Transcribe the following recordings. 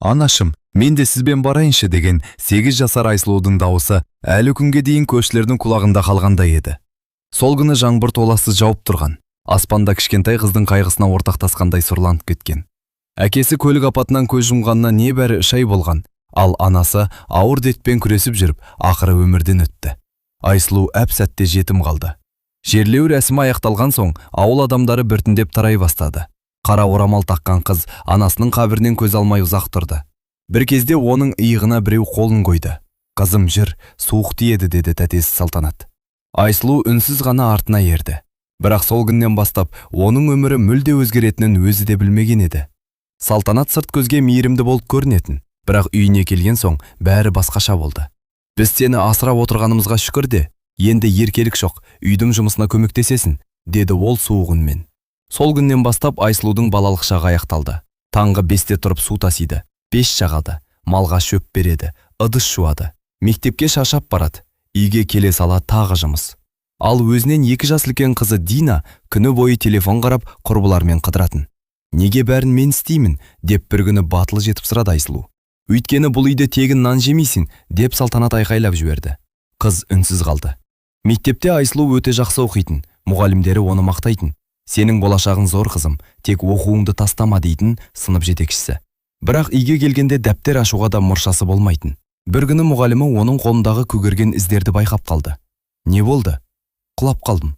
Анашым, мен де сізбен барайыншы деген 8 жасар Айсұлудың дауысы әлі күнге дейін көршілердің құлағында қалғандай еді. Сол күні жаңбыр толассыз жауып тұрған. Аспанда кішкентай қыздың қайғысына ортақтасқандай сұрланып кеткен. Әкесі көлік апатынан көз жұмғанына небәрі 3 ай болған, ал анасы ауыр дертпен күресіп жүріп, ақыры өмірден өтті. Айсұлу әп-сәтте жетім қалды. Жерлеу рәсімі аяқталған соң, ауыл адамдары біртіндеп тарай бастады. Қара орамал таққан қыз анасының қабірінен көз алмай ұзақ тұрды. Бір кезде оның иығына біреу қолын қойды. «Қызым, жүр, суық тиеді» деді тәтесі Салтанат. Айсұлу үнсіз ғана артына ерді. Бірақ сол күннен бастап оның өмірі мүлде өзгеретінін өзі де білмеген еді. Салтанат сырт көзге мейірімді болып көрінетін, бірақ үйіне келген соң бәрі басқаша болды. «Біз сені асырап отырғанымызға шүкір де, енді еркелік жоқ, үйдің жұмысына көмектесесің», деді ол суық үнмен. Сол күннен бастап Айсұлудың балалық шағы аяқталды. Таңғы 5-те тұрып су тасиды, пеш жағады, малға шөп береді, ыдыс жуады. Мектепке шаршап барады, үйге келе сала тағы жұмыс. Ал өзінен 2 жас үлкен қызы Дина күні бойы телефон қарап құрбылармен қыдыратын. «Неге бәрін мен істеймін?» деп бір күні батыл жетіп сұрады Айсұлу. «Өйткені бұл үйде тегін нан жемейсің», деп Салтанат айқайлап жіберді. Қыз үнсіз қалды. Мектепте Айсұлу өте жақсы оқитын, мұғалімдері оны мақтайтын. «Сенің болашағың зор қызым, тек оқуыңды тастама» дейтін сынып жетекшісі. Бірақ үйге келгенде дәптер ашуға да мұршасы болмайтын. Бір күні мұғалімі оның қолындағы көгерген іздерді байқап қалды. «Не болды?» «Құлап қалдым».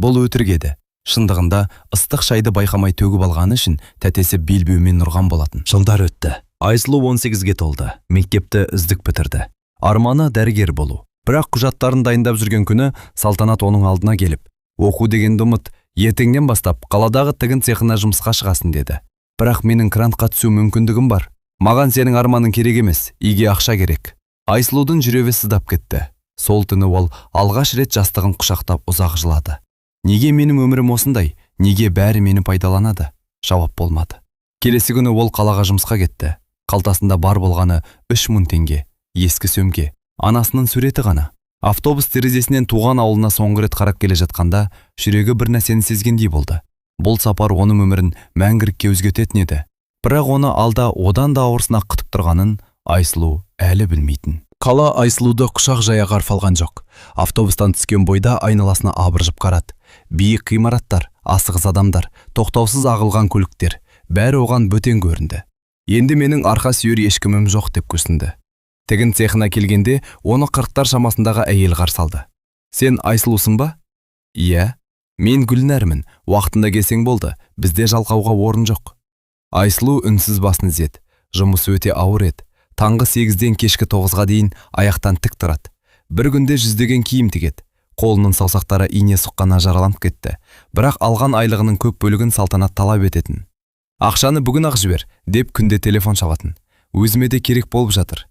Бұл өтірік еді. Шындығында ыстық шайды байқамай төгіп алғаны үшін тәтесі белбеумен ұрған болатын. Жылдар өтті. Айсұлу 18-ге толды. Мектепті үздік бітірді. Арманы дәрігер болу. Бірақ құжаттарын дайындап жүрген күні Салтанат оның алдына келіп, «Оқу дегенді ұмыт, ертеңнен бастап қаладағы тігін цехына жұмысқа шығасын» деді. «Бірақ менің грантқа түсу мүмкіндігім бар. Маған сенің арманың керек емес, үйге ақша керек». Айсұлудың жүрегі сыздап кетті. Сол түні ол алғаш рет жастығын құшақтап ұзақ жылады. «Неге менің өмірім осындай? Неге бәрі мені пайдаланады?» Жауап болмады. Келесі күні ол қалаға жұмысқа кетті. Қалтасында бар болғаны 3000 теңге, ескі сөмке, анасының суреті ғана. Автобус терезесінен туған ауылына соңғы рет қарап келе жатқанда, жүрегі бір нәрсені сезгендей болды. Бұл сапар оның өмірін мәңгілікке өзгертетін еді. Бірақ оны алда одан да ауырсына күтіп тұрғанын Айсұлу әлі білмейтін. Қала Айсұлуды құшақ жая қарсы жоқ. Автобустан түскен бойда айналасына абыржып қарады. Биік ғимараттар, асығыс адамдар, тоқтаусыз ағылған көліктер, бәрі оған бөтен көрінді. «Енді менің арқа сүйер ешкімім жоқ» деп күрсінді. Тігін цехына келгенде оны 40-тар шамасындағы әйел қарсы алды. «Сен Айсұлусың ба?» «Иә, мен Гүлнәрмін, уақытында келсең болды, бізде жалқауға орын жоқ». Айсұлу үнсіз басын изеді. Жұмысы өте ауыр еді. Таңғы 8-ден кешкі 9-ға дейін аяқтан тік тұрады. Бір күнде жүздеген киім тігеді. Қолының саусақтары ине сұққана жараланып кетті. Бірақ алған айлығының көп бөлігін Салтанат талап ететін. «Ақшаны бүгін ақ жібер» деп күнде телефон шалатын. «Өзіме де керек болып жатыр».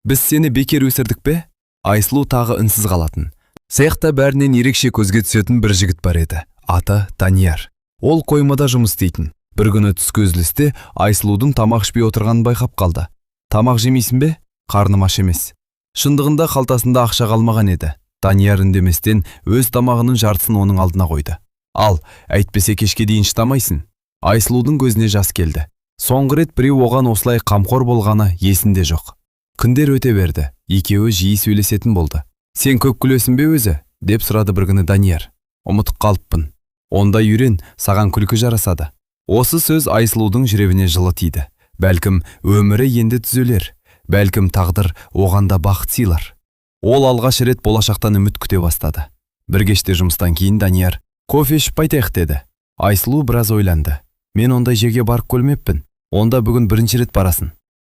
«Біз сені бекер өсірдік пе?» Айсұлу тағы үнсіз қалатын. Цехта бәрінен ерекше көзге түсетін бір жігіт бар еді. Аты Данияр. Ол қоймада жұмыс істейтін. Бір күні түскі үзілісте Айсұлудың тамақ ішпей отырғанын байқап қалды. «Тамақ жемейсің бе?» «Қарным аш емес». Шындығында қалтасында ақша қалмаған еді. Данияр үндеместен өз тамағының жартысын оның алдына қойды. «Ал, әйтпесе кешке дейін шыдамайсың». Айсұлудың көзіне жас келді. Соңғы рет біреу оған осылай қамқор болғаны есінде жоқ. Күндер өте берді. Екеуі жиі сөйлесетін болды. «Сен көп күлесің бе өзі?» деп сұрады бір күні Данияр. «Ұмытып қалыппын». «Онда үйрен, саған күлкі жарасады». Осы сөз Айсұлудың жүрегіне жылы тиді. Бәлкім өмірі енді түзелер. Бәлкім тағдыр оған да бақыт сыйлар. Ол алғаш рет болашақтан үміт күте бастады. Бір кеште жұмыстан кейін Данияр «Кофе ішіп қайтайық» деді. Айсұлу біраз ойланды. «Мен ондай жерге барып көрмеппін». «Онда бүгін бірінші рет барасың».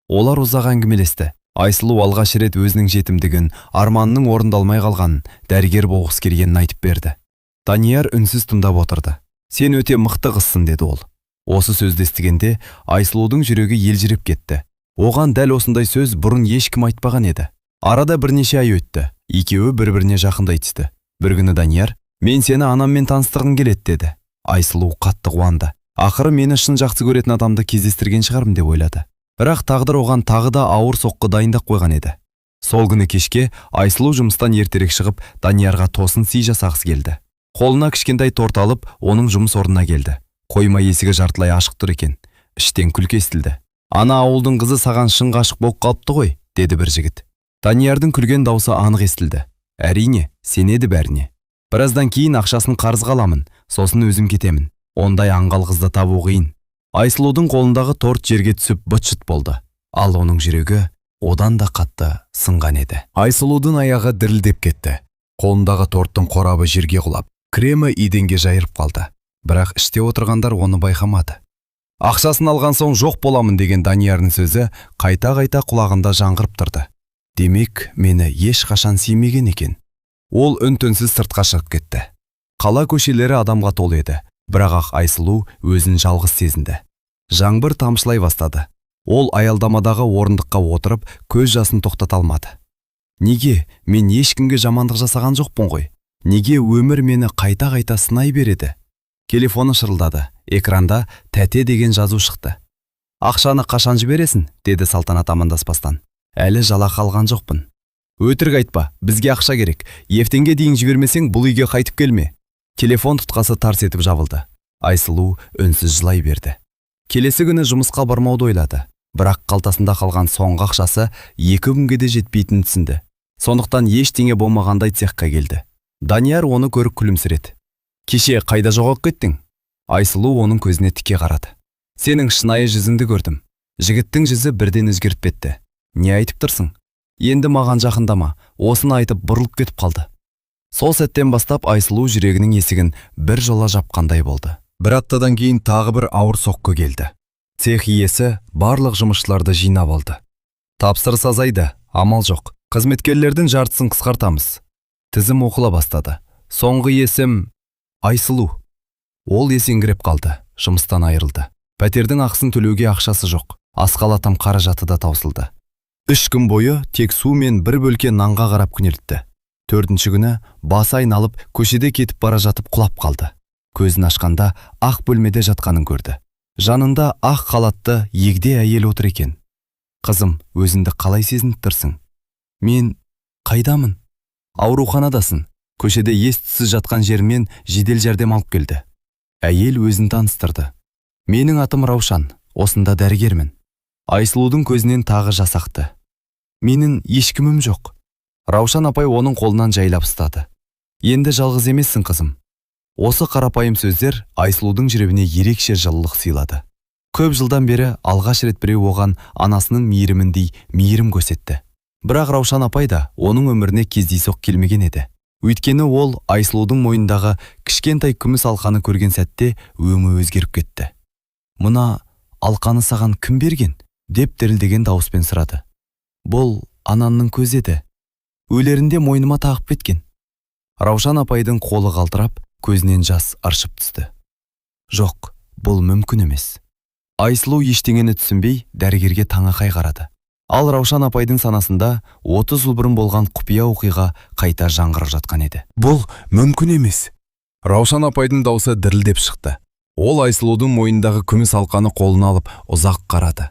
Олар ұзақ әңгімелесті. Айсұлу алғаш рет өзінің жетімдігін, арманының орындалмай қалғанын, дәрігер болғысы келгенін айтып берді. Данияр үнсіз тыңдап отырды. «Сен өте мықты қызсың» деді ол. Осы сөзді естігенде Айсұлудың жүрегі елжіреп кетті. Оған дәл осындай сөз бұрын ешкім айтпаған еді. Арада бірнеше ай өтті. Екеуі бір-біріне жақындай түсті. Бір күні Данияр «Мен сені анаммен таныстырғым келеді» деді. Айсұлу қатты қуанды. Ақыры мені шын жақсы көретін адамды кездестірген шығармын деп ойлады. Бірақ тағдыр оған тағы да ауыр соққы дайындап қойған еді. Сол күні кешке Айсұлу жұмыстан ертерек шығып, Даниярға тосын сый жасағысы келді. Қолына кішкентай торт алып, оның жұмыс орнына келді. Қойма есігі жартылай ашық тұр екен. Іштен күлкі естілді. Ана ауылдың қызы саған шын ғашық болып қалыпты ғой, деді бір жігіт. Даниярдың күлген даусы анық естілді. Әрине, сенеді бәріне. Біраздан кейін ақшасын қарызға аламын, сосын өзім кетемін. Ондай аңғал қызды табу қиын. Айсұлудың қолындағы торт жерге түсіп быт-шыт болды. Ал оның жүрегі одан да қатты сынған еді. Айсұлудың аяғы дірілдеп кетті. Қолындағы торттың қорабы жерге құлап, кремі еденге жайырып қалды. Бірақ іште отырғандар оны байқамады. Ақшасын алған соң жоқ боламын деген Даниярдың сөзі қайта-қайта құлағында жаңғырып тұрды. Демек, мені ешқашан сүймеген екен. Ол үн-түнсіз сыртқа шығып кетті. Қала көшелері адамға толы еді, бірақ ақ Айсұлу өзін жалғыз сезінді. Жаңбыр тамшылай бастады. Ол аялдамадағы орындыққа отырып, көз жасын тоқтата алмады. Неге? Мен ешкімге жамандық жасаған жоқпын ғой. Неге өмір мені қайта-қайта сынай береді? Телефоны шырылдады. Экранда тәте деген жазу шықты. Ақшаны қашан жібересің? Деді Салтанат амандаспастан. Әлі жалақы алған жоқпын. Өтірік айтпа, бізге ақша керек. Ертеңге дейін жібермесең, бұл үйге қайтып келме. Телефон тұтқасы тарс етіп жабылды. Айсұлу үнсіз жылай берді. Келесі күні жұмысқа бармауды ойлады. Бірақ қалтасында қалған соңғы ақшасы 2 күнге де жетпейтінін түсінді. Сондықтан ештеңе болмағандай цехқа келді. Данияр оны көріп күлімсіреді. Кеше қайда жоғалып кеттің? Айсұлу оның көзіне тіке қарады. Сенің шынайы жүзіңді көрдім. Жігіттің жүзі бірден өзгеріп кетті. Не айтып тұрсың? Енді маған жақындама, осыны айтып бұрылып кетіп қалды. Сол сәттен бастап Айсұлу жүрегінің есігін бір жола жапқандай болды. Бір аптадан кейін тағы бір ауыр соққы келді. Цех иесі барлық жұмысшыларды жинап алды. Тапсырыс азайды, амал жоқ. Қызметкерлердің жартысын қысқартамыз. Тізім оқыла бастады. Соңғы есім Айсұлу. Ол есеңгіреп қалды, жұмыстан айырылды. Пәтердің ақысын төлеуге ақшасы жоқ. Асқалатам қаражаты да таусылды. 3 күн бойы тек су мен бір бөлке нанға қарап күнелтті. 4-ші күні басы айналып, көшеде кетіп бара жатып құлап қалды. Көзін ашқанда ақ бөлмеде жатқанын көрді. Жанында ақ халатты егде әйел отыр екен. Қызым, өзіңді қалай сезініп тұрсың? Мен қайдамын? Ауруханадасын. Көшеде ес-түссіз жатқан жермен жедел жәрдем алып келді. Әйел өзін таныстырды. Менің атым Раушан, осында дәрігермін. Айсұлудың көзінен тағы жас ақты. Менің ешкімім жоқ. Раушан апай оның қолынан жайлап ұстады. Енді жалғыз емессің, қызым. Осы қарапайым сөздер Айсұлудың жүрегіне ерекше жылылық сыйлады. Көп жылдан бері алғаш рет біреу оған анасының мейіріміндей мейірім көрсетті. Бірақ Раушан апай да оның өміріне кездейсоқ келмеген еді. Өйткені ол Айсұлудың мойнындағы кішкентай күміс алқаны көрген сәтте өңі өзгеріп кетті. Мұна алқаны саған кім берген? Деп дірілдеген дауыспен сұрады. Бұл ананның көзі еді. Өлерінде мойныма тағып кеткен. Раушан апайдың қолы қалтырап, көзінен жас аршып түсті. Жоқ, бұл мүмкін емес. Айсұлу ештеңені түсінбей дәрігерге таңақай қарады. Ал Раушан апайдың санасында 30 жыл бұрын болған құпия оқиға қайта жаңғырып жатқан еді. Бұл мүмкін емес. Раушан апайдың даусы дірілдеп шықты. Ол Айсұлудың мойнындағы күміс алқаны қолына алып ұзақ қарады.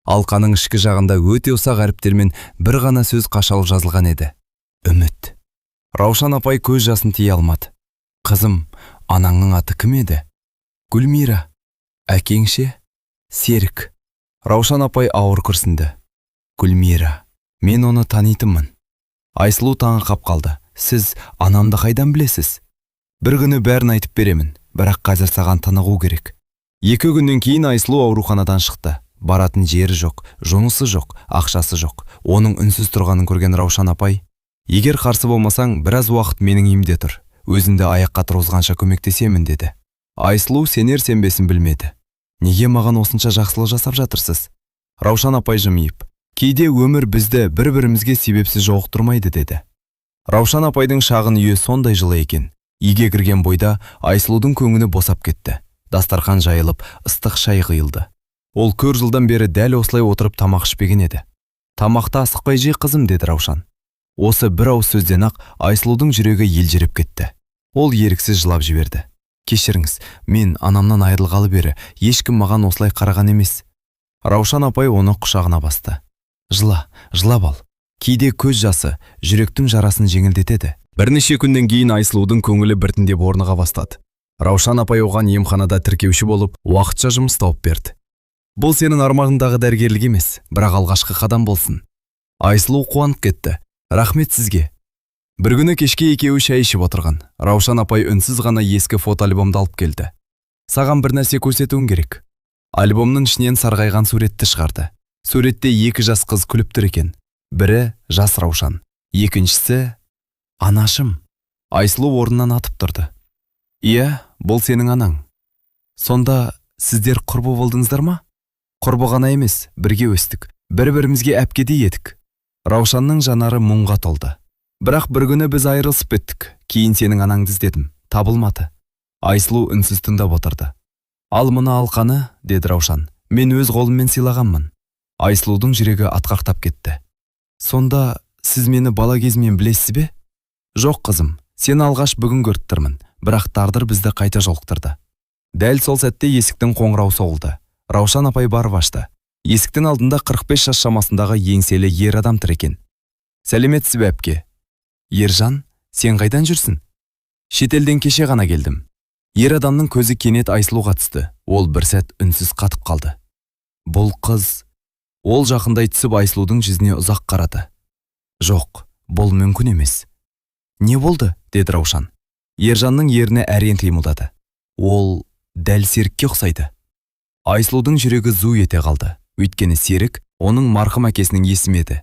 Алқаның ішкі жағында өте ұсақ әріптермен бір ғана сөз қашалып жазылған еді. Үміт. Раушан апай көз жасын тие алмады. Қызым, анаңның аты кім еді? Гүлмира. Әкеңше? Серік. Раушан апай ауыр күрсінді. Гүлмира. Мен оны танитынмын. Айсұлу таңырқап қалды. Сіз анамды қайдан білесіз? Бір күні бәрін айтып беремін, бірақ қазір саған тынығу керек. 2 күннен кейін Айсұлу ауруханадан шықты. Баратын жері жоқ, жұмысы жоқ, ақшасы жоқ. Оның үнсіз тұрғанын көрген Раушан апай, егер қарсы болмасаң, біраз уақыт менің үйімде тұр. Өзіңді аяққа тұрғызғанша көмектесемін деді. Айсұлу сенер-сенбесін білмеді. Неге маған осынша жақсылық жасап жатырсыз? Раушан апай жымиып, кейде өмір бізді бір-бірімізге себепсіз жолықтырмайды деді. Раушан апайдың шағын үйі сондай жылы екен. Үйге кірген бойда Айсұлудың көңілі босап кетті. Дастархан жайылып, ыстық шай құйылды. Ол көр жылдан бері дәл осылай отырып тамақ ішпеген еді. Тамақты асықпай же, қызым, деді Раушан. Осы бір ауыз сөзден ақ Айсұлудың жүрегі елжіреп кетті. Ол еріксіз жылап жіберді. Кешіріңіз, мен анамнан айырылғалы бері ешкім маған осылай қараған емес. Раушан апай оны құшағына басты. Жылап ал. Кейде көз жасы жүректің жарасын жеңілдетеді. Бірнеше күннен кейін Айсұлудың көңілі біртіндеп орныға бастады. Раушан апай оған емханада тіркеуші болып, уақытша жұмыс тауып берді. Бұл сенің армағындағы дәрігерлік емес, бірақ алғашқы қадам болсын. Айсұлу қуанып кетті. Рахмет сізге. Бір күні кешке екеуі шай ішіп отырған. Раушан апай үнсіз ғана ескі фотоальбомды алып келді. Саған бір нәрсе көрсетуім керек. Альбомның ішінен сарғайған суретті шығарды. Суретте екі жас қыз күліп тұр екен. Бірі жас Раушан, екіншісі анашым. Айсұлу орнынан атып тұрды. Иә, бұл сенің анаң. Сонда сіздер құрбы болдыңыздар ма? Құрбы ғана емес, бірге өстік. Бір-бірімізге әпкедей едік. Раушанның жанары мұңға толды. Бірақ бір күні біз айырылысып кеттік. Кейін сенің анаңды іздедім, табылмады. Айсұлу үнсіз тыңдап отырды. Ал мына алқаны, деді Раушан. Мен өз қолыммен сыйлағанмын. Айсұлудың жүрегі атқақтап кетті. Сонда сіз мені бала кезімнен білесіз бе? Жоқ қызым, сені алғаш бүгін көріп тұрмын, бірақ тағдыр бізді қайта жолықтырды. Дәл сол сәтте есіктің қоңырауы соғылды. Раушан апай барып ашты. Есіктің алдында 45 жас шамасындағы еңселі ер адам тұр екен. Сәлеметсіз бе әпке? Ержан, сен қайдан жүрсің? Шетелден кеше ғана келдім. Ер адамның көзі кенет Айсұлуға түсті. Ол бір сәт үнсіз қатып қалды. Бұл қыз... Ол жақындай түсіп Айсұлудың жүзіне ұзақ қарады. Жоқ, бұл мүмкін емес. Не болды? Деді Раушан. Ержанның ерні әрең қимылдады. Ол дәл Серікке ұқсайды. Айсұлудың жүрегі зу ете қалды. Өйткені Серік оның марқұм әкесінің есімі еді.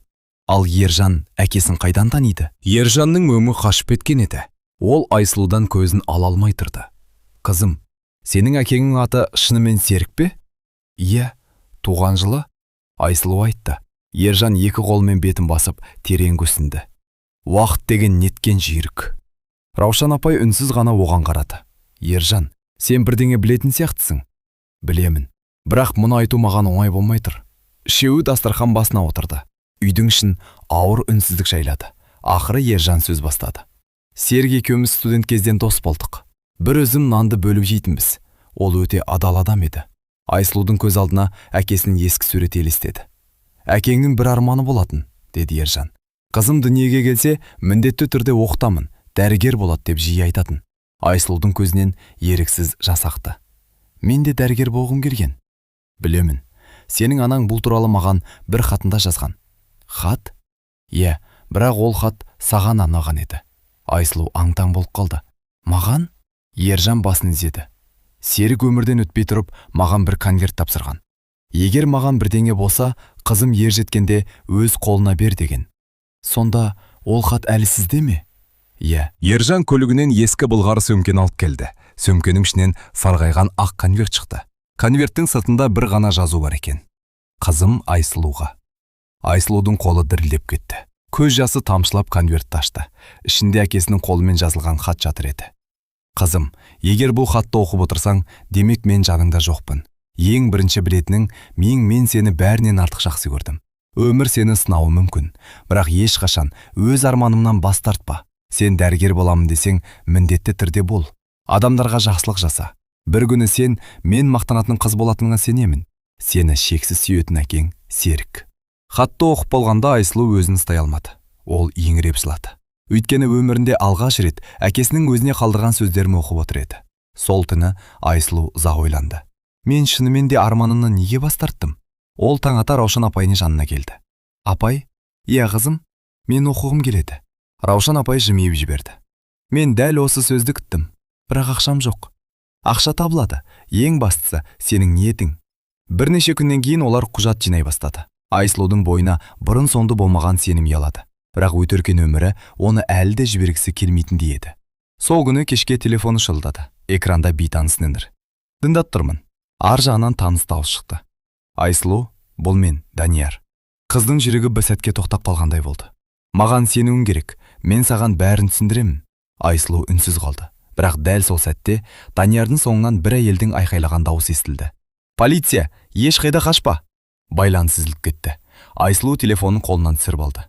Ал Ержан әкесін қайдан таниды? Ержанның өңі қашып кеткен еді. Ол Айсұлудан көзін ала алмай тұрды. Қызым, сенің әкеңнің аты шынымен Серік пе? Иә, туған жылы. Айсұлу айтты. Ержан екі қолымен бетін басып, терең күрсінді. Уақыт деген неткен жүйрік. Раушан апай үнсіз ғана оған қарады. Ержан, сен бірдеңе білетін сияқтысың. Білемін. Бірақ мұны айту маған оңай болмай тұр. Үшеуі дастархан басына отырды. Үйдің ішін ауыр үнсіздік жайлады. Ақыры Ержан сөз бастады. Серік екеуміз студент кезден дос болдық. Бір өзім нанды бөліп жейтінбіз. Ол өте адал адам еді. Айсұлудың көз алдына әкесінің ескі суреті елестеді. Әкеңнің бір арманы болатын, деді Ержан. Қызым дүниеге келсе, міндетті түрде оқытамын, дәрігер болады деп жиі айтатын. Айсұлудың көзінен еріксіз жас ақты. Мен де дәрігер болғым келген. Білемін. Сенің анаң бұл туралы маған бір хатында жазған. Хат? Иә, бірақ ол хат саған арналған еді. Айсұлу аң-таң болып қалды. Маған? Ержан басын изеді. Серік өмірден өтпей тұрып, маған бір конверт тапсырған. Егер маған бірдеңе болса, қызым ер жеткенде өз қолына бер деген. Сонда ол хат әлі сізде ме? Иә. Ержан көлігінен ескі былғары сөмкені алып келді. Сөмкенің ішінен сарғайған ақ конверт шықты. Конверттің сыртында бір ғана жазу бар екен. Қызым Айсұлуға. Айсұлудың қолы дірілдеп кетті. Көз жасы тамшылап конвертті ашты. Ішінде әкесінің қолымен жазылған хат жатыр еді. Қызым, егер бұл хатты оқып отырсаң, демек мен жаныңда жоқпын. Ең бірінші білетінің, мен сені бәрінен артық жақсы көрдім. Өмір сені сынауы мүмкін, бірақ ешқашан өз арманымнан бас тартпа. Сен дәрігер боламын десең, міндетті түрде бол. Адамдарға жақсылық жаса. Бір күні сен мен мақтанатын қыз болатыныңа сенемін. Сені шексіз сүйетін әкең Серік. Хатты оқып болғанда Айсұлу өзін ұстай алмады. Ол еңіреп жылады. Өйткені өмірінде алғаш рет әкесінің өзіне қалдырған сөздерін оқып отыр еді. Сол түні Айсұлу ұзақ ойланды. Мен шынымен де арманымнан неге бас тарттым? Ол таң ата Раушан апайының жанына келді. Апай, иә қызым, мен оқуғым келеді. Раушан апай жымиып жіберді. Мен дәл осы сөзді күттім, бірақ ақшам жоқ. Ақша табылады, ең бастысы сенің ниетің. Бірнеше күннен кейін олар құжат жинай бастады. Айсұлудың бойына бұрын соңды болмаған сенім ұялады. Бірақ өтіркен өмірі оны әлі де жібергісі келмейтіндей еді. Сол күні кешке телефоны шылдады. Экранда бейтаныс нөмір. Тыңдап тұрмын. Ар жағынан таныс дауыс шықты. Айсұлу, бұл мен, Данияр. Қыздың жүрегі бір сәтке тоқтап қалғандай болды. Маған сенуің керек, мен саған бәрін түсіндіремін. Айсұлу үнсіз қалды. Бірақ дәл сол сәтте Даниярдың соңынан бір әйелдің айқайлаған дауысы естілді. Полиция, ешқайда қашпа! Байланыс үзіліп кетті. Айсұлу телефонын қолынан түсіріп алды.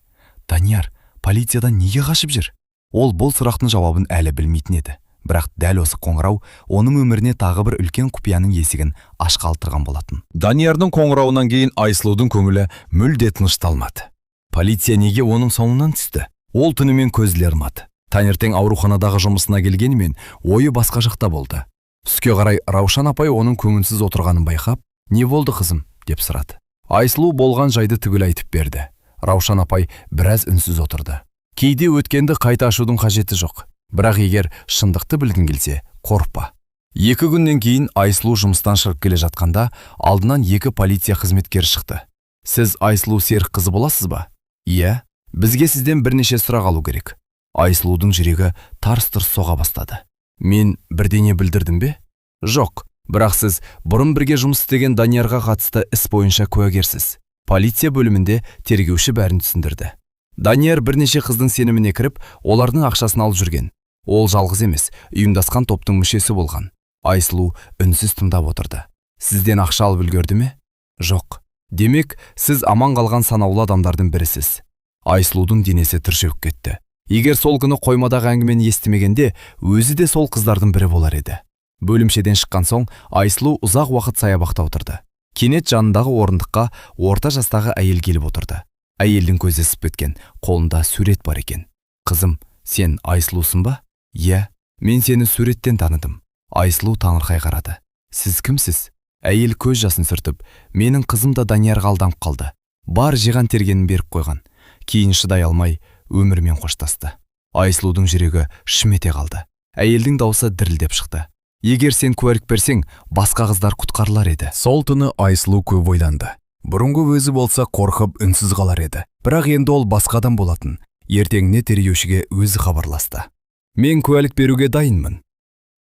Данияр, полициядан неге қашып жүр? Ол бұл сұрақтың жауабын әлі білмейтін еді. Бірақ дәл осы қоңырау оның өміріне тағы бір үлкен құпияның есігін ашқалы тұрған болатын. Даниярдың қоңырауынан кейін Айсұлудың көңілі мүлде тынышталмады. Полиция неге оның соңынан түсті? Ол түнімен көзіле ырмады. Таңертең ауруханадағы жұмысына келгенімен ойы басқа жақта болды. Түске қарай Раушан апай оның көңілсіз отырғанын байқап, "Не болды қызым?" деп сұрады. Айсылу болған жайды түгел айтып берді. Раушан апай біраз үнсіз отырды. Кейде өткенді қайта ашудың қажеті жоқ. Бірақ егер шындықты білгің келсе, қорықпа. 2 күннен кейін Айсылу жұмыстан шығып келе жатқанда, алдынан 2 полиция қызметкері шықты. Сіз Айсылу Серік қызы боласыз ба? Иә, бізге сізден бірнеше сұрақ алу керек. Айсылудың жүрегі тарс-тұрс соға бастады. Мен бірдеңе білдірдім бе? Жоқ, бірақ сіз бұрын бірге жұмыс істеген Даниярға қатысты іс бойынша куәгерсіз. Полиция бөлімінде тергеуші бәрін түсіндірді. Данияр бірнеше қыздың сеніміне кіріп, олардың ақшасын алып жүрген. Ол жалғыз емес, ұйымдасқан топтың мүшесі болған. Айсылу үнсіз тыңдап отырды. Сізден ақша алып үлгерді ме? Жоқ. Демек, сіз аман қалған санаулы адамдардың бірісіз. Айсылудың денесі түршігіп кетті. Егер сол күні қоймадағы әңгімені естімегенде, өзі де сол қыздардың бірі болар еді. Бөлімшеден шыққан соң, Айсылу ұзақ уақыт саябақта отырды. Кенет жанындағы орындыққа орта жастағы әйел келіп отырды. Әйелдің көзі ісіп кеткен, қолында сурет бар екен. Қызым, сен Айсылусың ба? Иә, мен сені суреттен таныдым. Айсылу таңырқай қарады. Сіз кімсіз? Әйел көз жасын сүртіп, менің қызым да Даниярға алданып қалды. Бар жиған тергенін беріп қойған. Кейін шыдай алмай, өмірмен қоштасты. Айсылудың жүрегі шым ете қалды. Әйелдің даусы дірілдеп шықты. Егер сен куәлік берсең, басқа қыздар құтқарылар еді. Сол түні Айсылу көп ойланды. Бұрынғы өзі болса қорқып үнсіз қалар еді. Бірақ енді ол басқа адам болатын. Ертеңіне тергеушіге өзі хабарласты. Мен куәлік беруге дайынмын.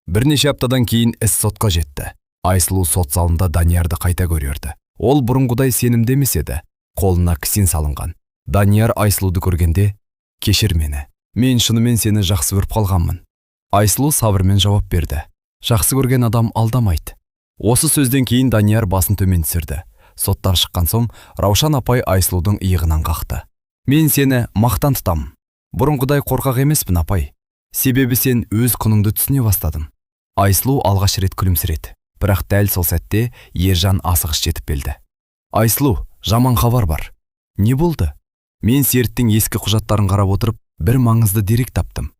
Бірнеше аптадан кейін іс сотқа жетті. Айсылу сот залында Даниярды қайта көрерді. Ол бұрынғыдай сенімді емес еді. Қолына кісен салынған. Данияр Айсылуды көргенде, кешір мені. Мен шынымен сені жақсы көріп қалғанмын. Айсылу сабырмен жауап берді. Жақсы көрген адам алдамайды. Осы сөзден кейін Данияр басын төмен түсірді. Соттан шыққан соң, Раушан апай Айсылудың иығынан қақты. Мен сені мақтан тұтамын. Бұрынғыдай қорқақ емеспін, апай. Себебі сен өз құныңды түсіне бастадың. Айсылу алғаш рет күлімсіреді. Бірақ дәл сол сәтте Ержан асығыс жетіп келді. Айсылу, жаман хабар бар. Не болды? Мен Серіктің ескі құжаттарын қарап отырып, бір маңызды дерек таптым.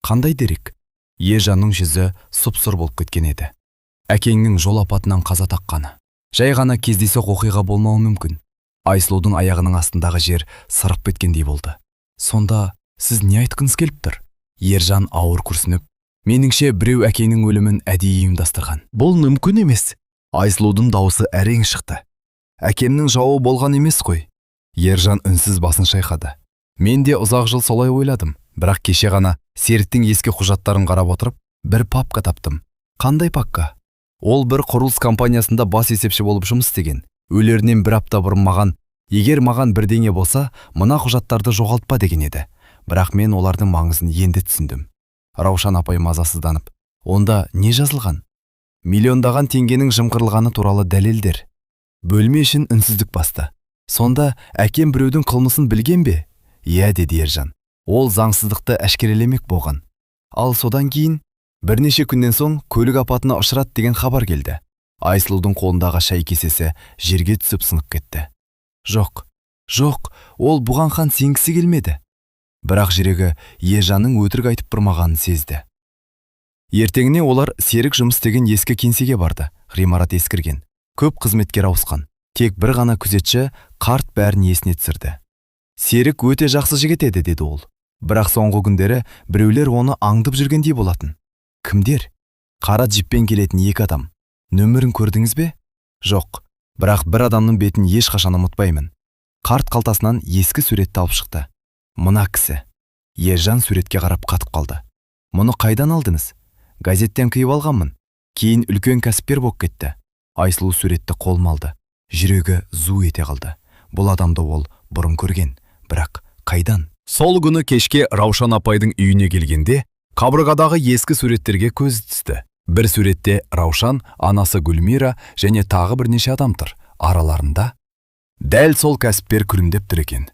Қандай дерек? Ержанның жүзі сұп-сұр болып кеткен еді. Әкеңнің жол апатынан қаза тапқаны. Жай ғана кездейсоқ оқиға болмауы мүмкін. Айсылудың аяғының астындағы жер сырып кеткендей болды. Сонда сіз не айтқыңыз келіп тұр? Ержан ауыр күрсініп, меніңше біреу әкеңнің өлімін әдейі ұйымдастырған. Бұл мүмкін емес. Айсылудың дауысы әрең шықты. Әкемнің жауы болған емес қой. Ержан үнсіз басын шайқады. Мен де ұзақ жыл солай ойладым, бірақ кеше ғана Серіктің ескі құжаттарын қарап отырып, бір папка таптым. Қандай папка? Ол бір құрылыс компаниясында бас есепші болып жұмыс істеген. Өлерінен бір апта бұрын маған, егер маған бірдеңе болса, мына құжаттарды жоғалтпа деген еді. Бірақ мен олардың маңызын енді түсіндім. Раушан апай мазасызданып, онда не жазылған? Миллиондаған теңгенің жымқырылғаны туралы дәлелдер. Бөлме ішін үнсіздік басты. Сонда әкем біреудің қылмысын білген бе? Иә, деді Ержан. Ол заңсыздықты әшкерелемек болған. Ал содан кейін бірнеше күннен соң көлік апатына ұшырады деген хабар келді. Айсылудың қолындағы шай кесесі жерге түсіп сынып кетті. Жоқ, ол бұған хан сенгісі келмеді. Бірақ жүрегі Ержанның өтірік айтып тұрмағанын сезді. Ертеңіне олар Серік жұмыс істеген ескі кеңсеге барды. Ғимарат ескірген. Көп қызметкер ауысқан. Тек бір ғана күзетші қарт бәрін есіне түсірді. Серік өте жақсы жігіт еді, деді ол. Бірақ соңғы күндері біреулер оны аңдып жүргендей болатын. Кімдер? Қара джиппен келетін 2 адам. Нөмірін көрдіңіз бе? Жоқ, бірақ бір адамның бетін ешқашан ұмытпаймын. Қарт қалтасынан ескі суретті алып шықты. Мына кісі. Ержан суретке қарап қатып қалды. Мұны қайдан алдыңыз? Газеттен қиып алғанмын. Кейін үлкен кәсіпкер болып кетті. Айсылу суретті қолыма алды. Жүрегі зу ете қалды. Бұл адамды ол бұрын көрген, бірақ қайдан? Сол күні кешке Раушан апайдың үйіне келгенде, қабырғадағы ескі суреттерге көз түсті. Бір суретте Раушан, анасы Гүлмира және тағы бірнеше адам тұр. Араларында дәл сол кәсіпкер күлімдеп тұр екен.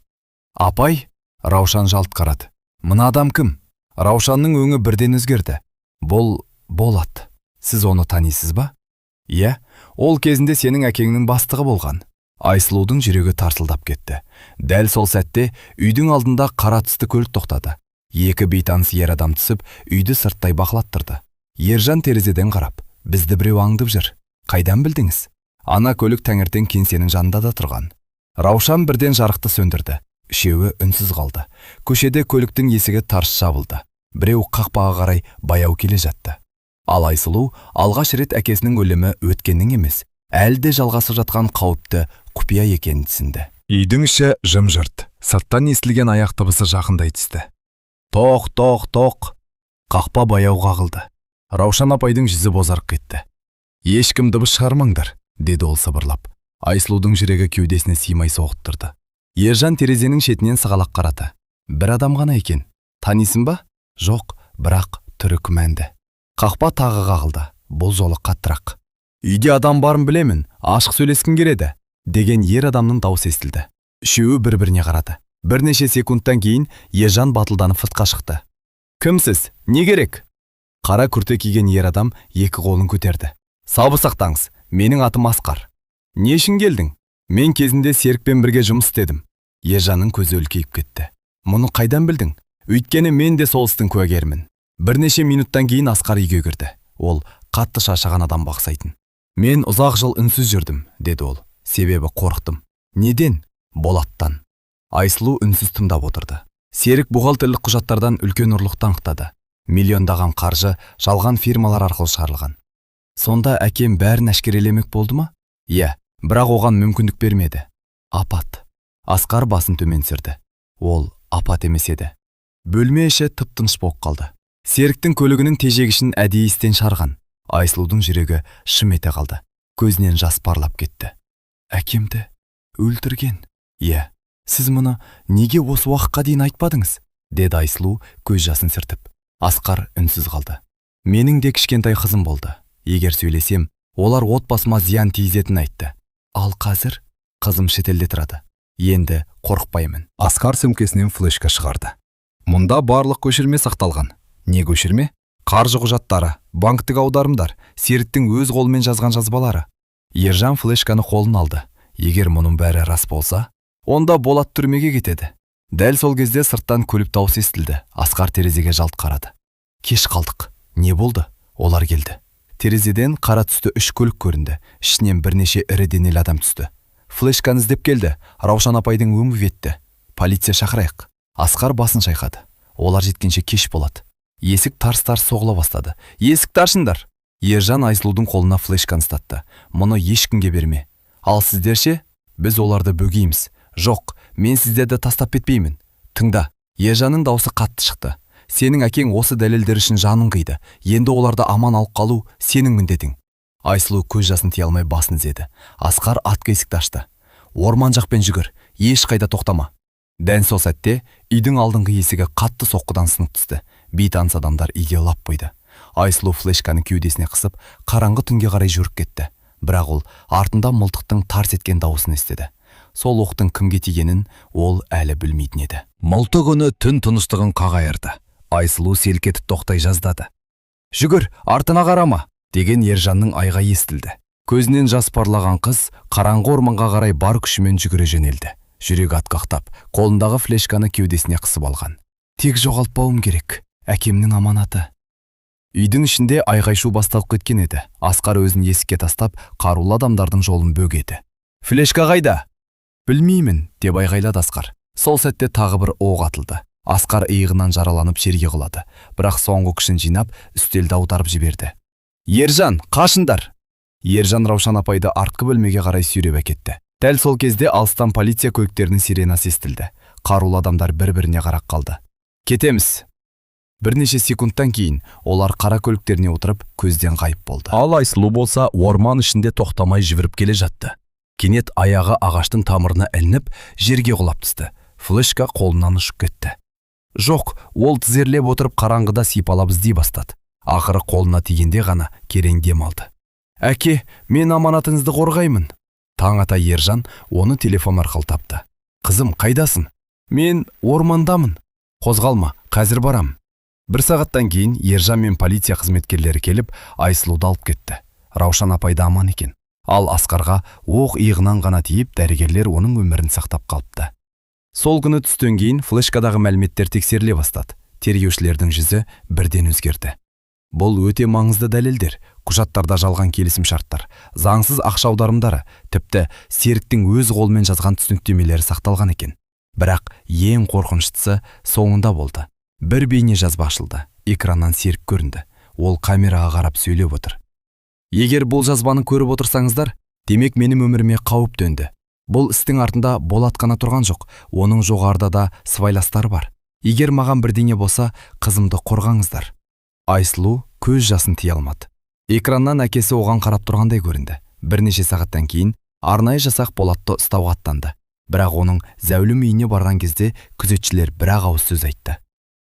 Апай, Раушан жалт қарады. Мына адам кім? Раушанның өңі бірден өзгерді. Бұл Болат. Сіз оны танисыз ба? Иә, ол кезінде сенің әкеңнің бастығы болған. Айсылудың жүрегі тарсылдап кетті. Дәл сол сәтте үйдің алдында қара түсті көлік тоқтады. 2 бейтаныс ер адам түсіп, үйді сырттай бақылаттырды. Ержан терезеден қарап, бізді біреу аңдып жүр. Қайдан білдіңіз? Ана көлік таңертең кеңсенің жанында да тұрған. Раушан бірден жарықты сөндірді. Үшеуі үнсіз қалды. Көшеде көліктің есігі тарс жабылды. Біреу қақпаға қарай баяу келе жатты. Ал Айсұлу алғаш рет әкесінің өлімі өткеннің емес, әлде жалғасып жатқан қауіпті құпия екенін түсінді. Үйдің іші жым-жырт. Сырттан естілген аяқ дыбысы жақындай түсті. Тоқ, тоқ, тоқ. Қақпа баяу қағылды. Раушан апайдың жүзі бозарып кетті. Ешкім дыбыс шығармаңдар, деді ол сыбырлап. Айсұлудың жүрегі кеудесіне сыймай соғып тұрды. Ержан терезенің шетінен сығалақ қарады. Бір адам ғана екен. Танисың ба? Жоқ, бірақ түрі күмәнді. Қақпа тағы қағылды. Бұл жолы қаттырақ. Үйде адам барын білемін, ашық сөйлескім келеді, деген ер адамның даусы естілді. Үшеуі бір-біріне қарады. Бірнеше секундтан кейін Ержан батылданып сыртқа шықты. Кімсіз? Не керек? Қара күрте киген ер адам екі қолын көтерді. Сабы сақтаңыз, менің атым Асқар. Не үшін келдің? Мен кезінде Серікпен бірге жұмыс істедім. Ержанның көзі үлкейіп кетті. Мұны қайдан білдің? Өйткені мен де сол істің куәгермін. Бірнеше минуттан кейін Асқар үйге кірді. Ол қатты шаршаған адам бақсайтын. Мен ұзақ жыл үнсіз жүрдім, деді ол. Себебі қорықтым. Неден? Болаттан. Айсұлу үнсіз тыңдап отырды. Серік бухгалтерлік құжаттардан үлкен ұрлықты анықтады. Миллиондаған қаржы жалған фирмалар арқылы шығарылған. Сонда әкем бәрін әшкерелемек болды ма? Иә, бірақ оған мүмкіндік бермеді. Апат. Асқар басын төмен түсірді. Ол апат емес еді. Бөлме іші тып-тыныш болып қалды. Серіктің көлігінің тежегішін әдейі істен шығарған. Айсұлудың жүрегі шым ете қалды. Көзінен жас парлап кетті. Әкемді өлтірген. Иә, сіз мұны неге осы уақытқа дейін айтпадыңыз? Деді Айсұлу көз жасын сүртіп. Асқар үнсіз қалды. Менің де кішкентай қызым болды. Егер сөйлесем, олар отбасыма зиян тигізетінін айтты. Ал қазір қызым шетелде тұрады. Енді қорықпаймын. Асқар сөмкесінен флешка шығарды. Мұнда барлық көшірме сақталған. Не көшірме? Қаржы құжаттары, банктік аударымдар, Серіктің өз қолымен жазған жазбалары. Ержан флешканы қолын алды. Егер мұның бәрі рас болса, онда Болат түрмеге кетеді. Дәл сол кезде сырттан көлік дауысы естілді. Асқар терезеге жалт қарады. Кеш қалдық. Не болды? Олар келді. Терезеден қара түсті 3 көлік көрінді. Ішінен бірнеше ірі денелі адам түсті. Флешканы іздеп келді. Раушан апайдың өңі кетті. Полиция шақырайық. Асқар басын шайқады. Олар жеткенше кеш болады. Есік тарс-тарс соғыла бастады. Есік таршындар. Ержан Айсұлудың қолына флешканы ұстатты. Мұны ешкімге берме. Ал сіздерше? Біз оларды бөгейміз. Жоқ, мен сіздерді тастап кетпеймін. Тыңда. Ержанның даусы қатты шықты. Сенің әкең осы дәлелдер үшін жанын қиды. Енді оларды аман алып қалу сенің міндетің. Айсұлу көз жасын тия алмай басын изеді. Асқар атқа есікті ашты. Орман жақпен жүгір, ешқайда тоқтама. Дәл сол сәтте үйдің алдыңғы есігі қатты соққыдан сынып түсті. Бейтаныс адамдар үйге лап қойды. Айсұлу флешканы кеудесіне қысып, қараңғы түнге қарай жүріп кетті. Бірақ ол артында мылтықтың тарс еткен дауысын естіді. Сол оқтың кімге тигенін ол әлі білмейтін еді. Мылтық үні түн тыныштығын қағайырды. Айсұлу селк етіп тоқтай жаздады. Жүгір, артына қарама, деген Ержанның айға естілді. Көзінен жас парлаған қыз қараңғы орманға қарай бар күшімен жүгіре жөнелді. Жүрегі атқақтап, қолындағы флешканы кеудесіне қысып алған. Тек жоғалтпауым керек, әкемнің аманаты. Үйдің ішінде айғай-шу басталып кеткен еді. Асқар өзін есікке тастап, қарулы адамдардың жолын бөгеді. Флешка қайда? Білмеймін, деп айғайлады Асқар. Сол сәтте тағы бір оқ атылды. Асқар иығынан жараланып жерге құлады. Бірақ соңғы күшін жинап, үстелді аударып жіберді. Ержан, қашындар! Ержан Раушан апайды артқы бөлмеге қарай сүйреп әкетті. Дәл сол кезде алыстан полиция көліктерінің сиренасы естілді. Қарулы адамдар бір-біріне қарап қалды. Кетеміз. Бірнеше секундтан кейін олар қара көліктеріне отырып көзден ғайып болды. Ал Айсұлу болса орман ішінде тоқтамай жүгіріп келе жатты. Кенет аяғы ағаштың тамырына ілініп, жерге құлап түсті. Флешка қолынан ұшып кетті. Жоқ, ол тізерлеп отырып қараңғыда сипалап іздей бастады. Ақыры қолына тигенде ғана керең дем алды. Әке, мен аманатыңызды қорғаймын. Таң ата Ержан оны телефон арқылы тапты. Қызым, қайдасың? Мен ормандамын. Қозғалма, қазір барам. Бір сағаттан кейін Ержан мен полиция қызметкерлері келіп, Айсұлуды алып кетті. Раушан апайды аман екен. Ал Асқарға оқ иығынан ғана тиіп, дәрігерлер оның өмірін сақтап қалыпты. Сол күні түстен кейін флешкадағы мәліметтер тексеріле бастады. Тергеушілердің жүзі бірден өзгерді. Бұл өте маңызды дәлелдер, құжаттарда жалған келісім шарттар, заңсыз ақша аударымдары, тіпті Серіктің өз қолымен жазған түсініктемелері сақталған екен. Бірақ ең қорқыныштысы соңында болды. Бір бейне жазба ашылды, экраннан Серік көрінді. Ол камераға қарап сөйлеп отыр. Егер бұл жазбаны көріп отырсаңыздар, демек менің өміріме қауіп төнді. Бұл істің артында Болат қана тұрған жоқ, оның жоғарыда да сыбайластары бар. Егер маған бірдеңе болса, қызымды қорғаңыздар. Айсұлу көз жасын тия алмады. Экраннан әкесі оған қарап тұрғандай көрінді. Бірнеше сағаттан кейін арнайы жасақ Болатты ұстауға аттанды. Бірақ оның зәулім үйіне барған кезде күзетшілер бір-ақ ауыз сөз айтты.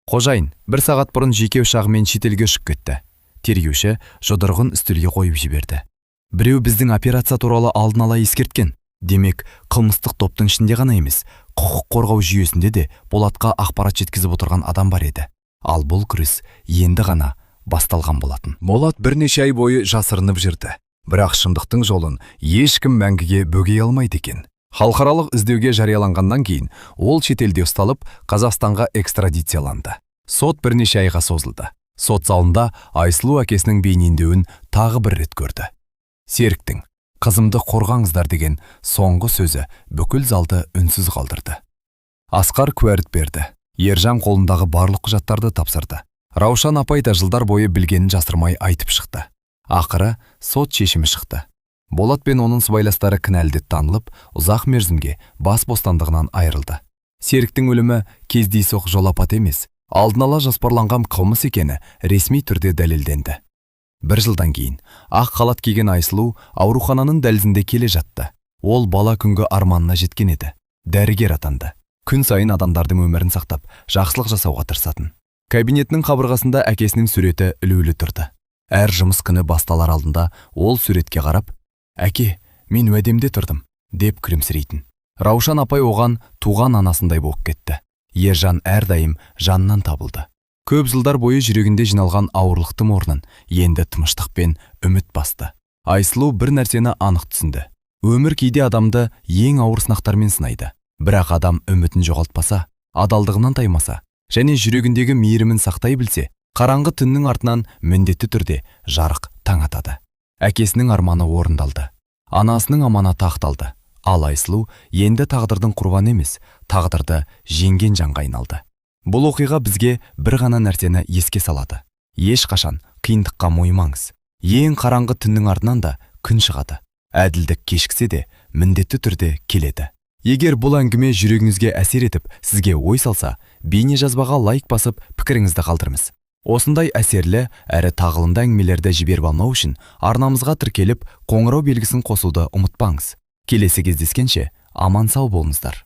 Қожайын, 1 сағат бұрын жеке ұшағымен шетелге ұшып кетті. Тергеуші жұдырығын үстелге қойып жіберді. Біреу біздің операция туралы алдын ала ескерткен. Демек, қылмыстық топтың ішінде ғана емес, құқық қорғау жүйесінде де Болатқа ақпарат жеткізіп отырған адам бар еді. Ал бұл күрес енді ғана басталған болатын. Болат бірнеше ай бойы жасырынып жүрді. Бірақ шындықтың жолын ешкім мәңгіге бөгей алмайды екен. Халықаралық іздеуге жарияланғаннан кейін ол шетелде ұсталып, Қазақстанға экстрадицияланды. Сот бірнеше айға созылды. Сот залында Айсұлу әкесінің бейнелеуін тағы бір рет көрді. Серіктің «Қызымды қорғаңыздар» деген соңғы сөзі бүкіл залды үнсіз қалдырды. Асқар куәлік берді. Ержан қолындағы барлық құжаттарды тапсырды. Раушан апай да жылдар бойы білгенін жасырмай айтып шықты. Ақыры сот шешімі шықты. Болат пен оның сыбайластары кінәлі танылып, ұзақ мерзімге бас бостандығынан айырылды. Серіктің өлімі кездейсоқ жол апаты емес, алдын ала жоспарланған қылмыс екені ресми түрде дәлелденді. 1 жылдан кейін ақ халат киген Айсұлу аурухананың дәлізінде келе жатты. Ол бала күнгі арманына жеткен еді. Дәрігер атанды. Күн сайын адамдардың өмірін сақтап, жақсылық жасауға тырысатын. Кабинетінің қабырғасында әкесінің суреті ілулі тұрды. Әр жұмыс күні басталар алдында ол суретке қарап, «Әке, мен уәдемде тұрдым», деп күлімсірейтін. Раушан апай оған туған анасындай болып кетті. Ержан әрдайым жанынан табылды. Көп жылдар бойы жүрегінде жиналған ауырлықтың орнын енді тыныштық пен үміт басты. Айсұлу бір нәрсені анық түсінді. Өмір кейде адамды ең ауыр сынақтармен сынайды. Бірақ адам үмітін жоғалтпаса, адалдығынан таймаса, және жүрегіндегі мейірімін сақтай білсе, қараңғы түннің артынан міндетті түрде жарық таң атады. Әкесінің арманы орындалды. Анасының аманаты ақталды. Ал Айсұлу енді тағдырдың құрбаны емес, тағдырды жеңген жанға айналды. Бұл оқиға бізге бір ғана нәрсені еске салады. Ешқашан қиындыққа мойымаңыз. Ең қараңғы түннің артынан да күн шығады. Әділдік кешіксе де міндетті түрде келеді. Егер бұл әңгіме жүрегіңізге әсер етіп, сізге ой салса, бейне жазбаға лайк басып, пікіріңізді қалдырыңыз. Осындай әсерлі әрі тағылымды әңгімелерді жіберіп алмау үшін арнамызға тіркеліп, қоңырау белгісін қосуды ұмытпаңыз. Келесі кездескенше аман сау болыңыздар.